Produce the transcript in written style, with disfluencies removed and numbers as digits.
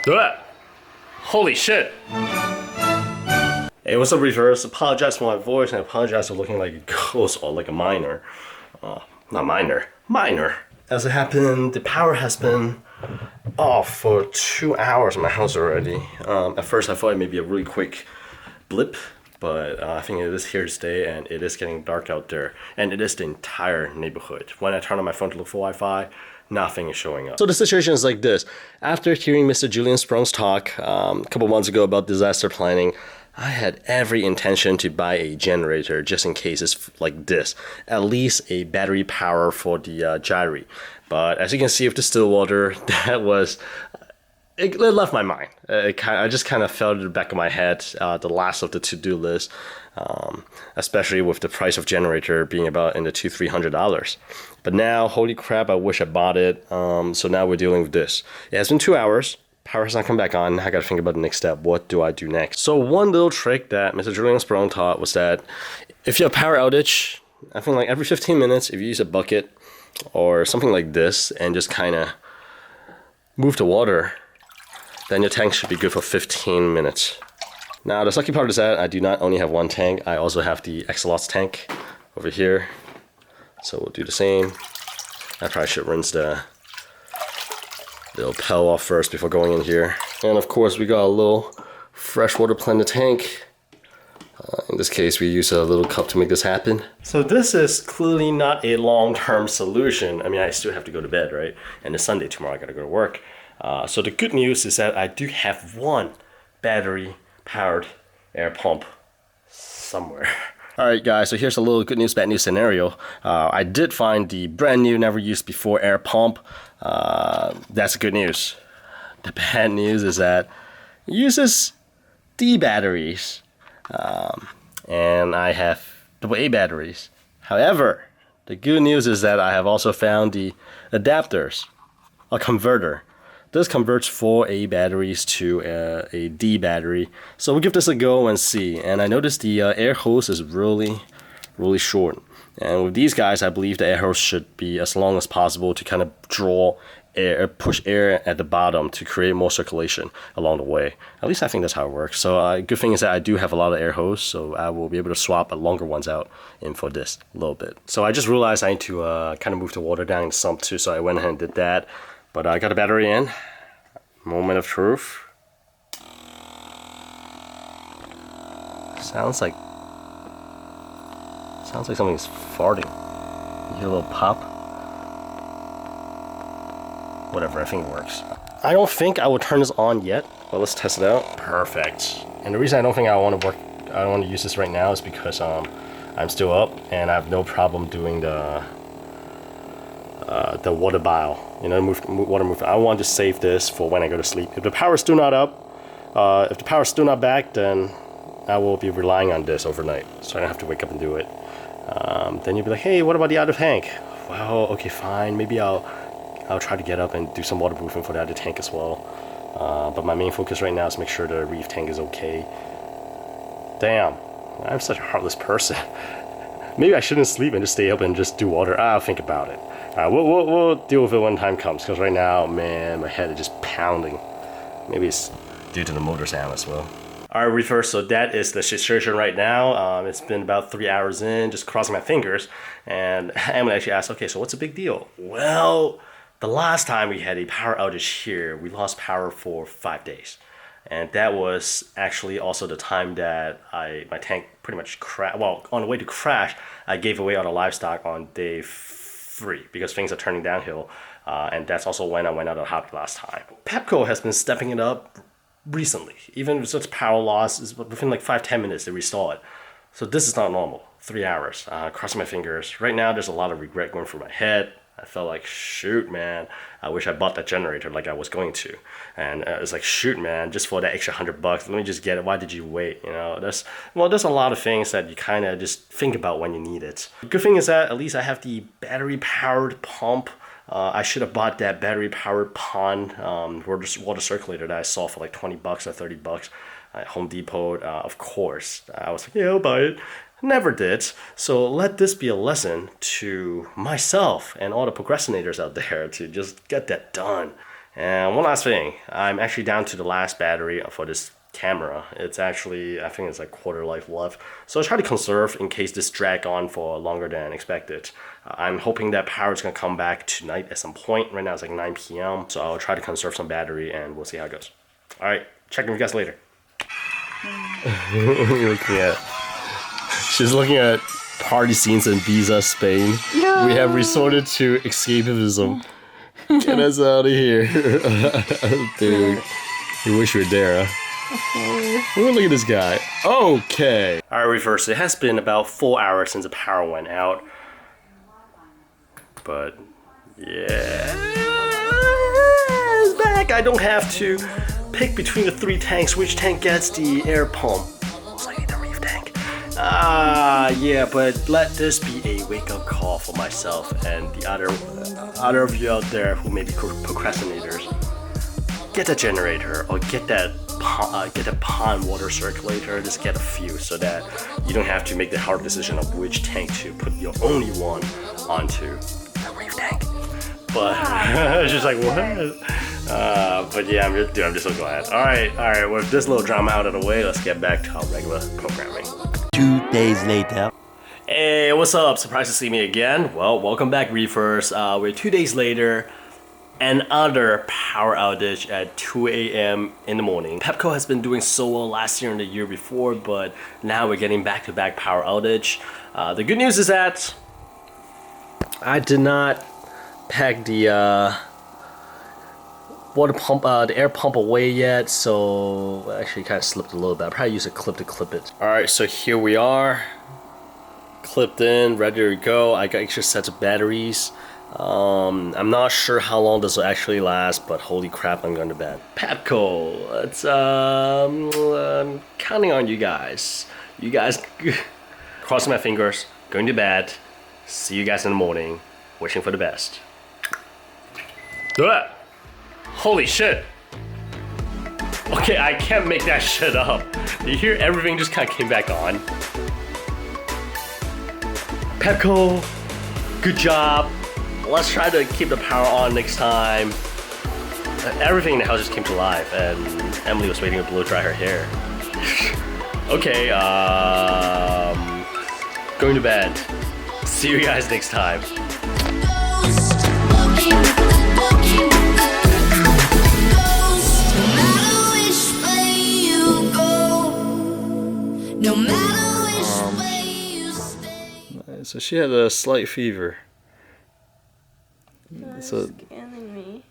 Ugh. Holy shit! Hey, what's up, Reefers? Apologize for my voice and I apologize for looking like a ghost or like a miner. Not minor. Minor. As it happened, the power has been off for 2 hours in my house already. At first I thought it may be a really quick blip, but I think it is here to stay and it is getting dark out there. And it is the entire neighborhood. When I turn on my phone to look for Wi-Fi, nothing is showing up. So the situation is like this. After hearing Mr. Julian Sprung's talk a couple months ago about disaster planning, I had every intention to buy a generator just in case it's like this. At least a battery power for the gyri. But as you can see with the still water, that was... It left my mind. I just kind of fell to the back of my head, the last of the to-do list, especially with the price of generator being about in the $200-300. But now, holy crap, I wish I bought it. So now we're dealing with this. It has been 2 hours. Power has not come back on. I got to think about the next step. What do I do next? So one little trick that Mr. Julian Sprung taught was that if you have power outage, I think like every 15 minutes, if you use a bucket or something like this and just kind of move the water, then your tank should be good for 15 minutes. Now the sucky part is that I do not only have one tank, I also have the Axolotls tank over here. So we'll do the same. I probably should rinse the little pell off first before going in here. And of course we got a little freshwater blended tank. In this case we use a little cup to make this happen. So this is clearly not a long-term solution. I mean, I still have to go to bed, right? And it's Sunday, tomorrow I gotta go to work. So the good news is that I do have one battery powered air pump somewhere. Alright guys, so here's a little good news, bad news scenario. I did find the brand new, never used before air pump. That's the good news. The bad news is that it uses D batteries. And I have AA batteries. However, the good news is that I have also found the adapters, a converter. This converts 4A batteries to a D battery. So we'll give this a go and see. And I noticed the air hose is really short. And with these guys, I believe the air hose should be as long as possible to kind of draw air, push air at the bottom to create more circulation along the way. At least I think that's how it works. So good thing is that I do have a lot of air hose, so I will be able to swap longer ones out in for this a little bit. So I just realized I need to kind of move the water down in the sump too, so I went ahead and did that. But I got a battery in. Moment of truth. Sounds like something's farting. You hear a little pop. Whatever, I think it works. I don't think I will turn this on yet, but let's test it out. Perfect. And the reason I don't think I want to use this right now is because I'm still up and I have no problem doing the water bile, you know, water movement. I want to save this for when I go to sleep. If the power is still not up, if the power is still not back, then I will be relying on this overnight, so I don't have to wake up and do it. Then you'll be like, hey, what about the other tank? Well, okay, fine. Maybe I'll try to get up and do some waterproofing for the other tank as well. But my main focus right now is make sure the Reef tank is okay. Damn, I'm such a heartless person. Maybe I shouldn't sleep and just stay up and just do water. I'll think about it. We'll deal with it when time comes, because right now, man, my head is just pounding. Maybe it's due to the motor sound as well. Alright, Reefer, so that is the situation right now. It's been about 3 hours in, just crossing my fingers. And Emily actually asked, okay, so what's the big deal? Well, the last time we had a power outage here, we lost power for 5 days. And that was actually also the time that my tank pretty much crashed. Well, on the way to crash, I gave away all the livestock on day 3 because things are turning downhill. And that's also when I went out of the hobby last time. Pepco has been stepping it up recently. Even with such power loss, within like 5-10 minutes they restore it. So this is not normal. 3 hours. Crossing my fingers. Right now there's a lot of regret going through my head. I felt like, shoot, man, I wish I bought that generator like I was going to. And it's like, shoot, man, just for that extra $100, let me just get it. Why did you wait? You know, there's a lot of things that you kind of just think about when you need it. The good thing is that at least I have the battery-powered pump. I should have bought that battery-powered pond water circulator that I saw for like $20 or $30 at Home Depot. Of course, I was like, yeah, I'll buy it. Never did. So let this be a lesson to myself and all the procrastinators out there to just get that done And one last thing, I'm actually down to the last battery for this camera. It's actually, I think it's like quarter life left. So I'll try to conserve in case this drag on for longer than expected. I'm hoping that power is gonna come back tonight at some point. Right now it's like 9 p.m. So I'll try to conserve some battery and we'll see how it goes. All right, check with you guys later. She's looking at party scenes in Ibiza, Spain. No. We have resorted to escapism. Get us out of here. Dude, you wish you were there, huh? Look at this guy. Okay. Alright, Reefer, it has been about 4 hours since the power went out. But, yeah. It's back. I don't have to pick between the 3 tanks which tank gets the air pump. It's like the Reef tank. Yeah, but let this be a wake-up call for myself and the other of you out there who may be procrastinators. Get a generator or get that pond water circulator. Just get a few so that you don't have to make the hard decision of which tank to put your only one onto the Reef tank. But it's just like what? But yeah, I'm just so glad. All right. With this little drama out of the way, let's get back to our regular programming. 2 days later. Hey, what's up? Surprised to see me again. Well, welcome back, Reefers. We're 2 days later. Another power outage at 2 a.m. in the morning. Pepco has been doing so well last year and the year before, but now we're getting back-to-back power outage. The good news is that I did not pack the water pump, the air pump away yet, so actually kind of slipped a little bit. I probably use a clip to clip it. All right, so here we are, clipped in, ready to go. I got extra sets of batteries. I'm not sure how long this will actually last, but holy crap, I'm going to bed. Pepco, it's I'm counting on you guys. You guys, crossing my fingers, going to bed. See you guys in the morning. Wishing for the best. Ugh. Holy shit. Okay, I can't make that shit up. You hear everything just kind of came back on. Pepco, good job. Let's try to keep the power on next time. Everything in the house just came to life, and Emily was waiting to blow dry her hair. Okay, going to bed. See you guys next time. So she had a slight fever. So scanning me.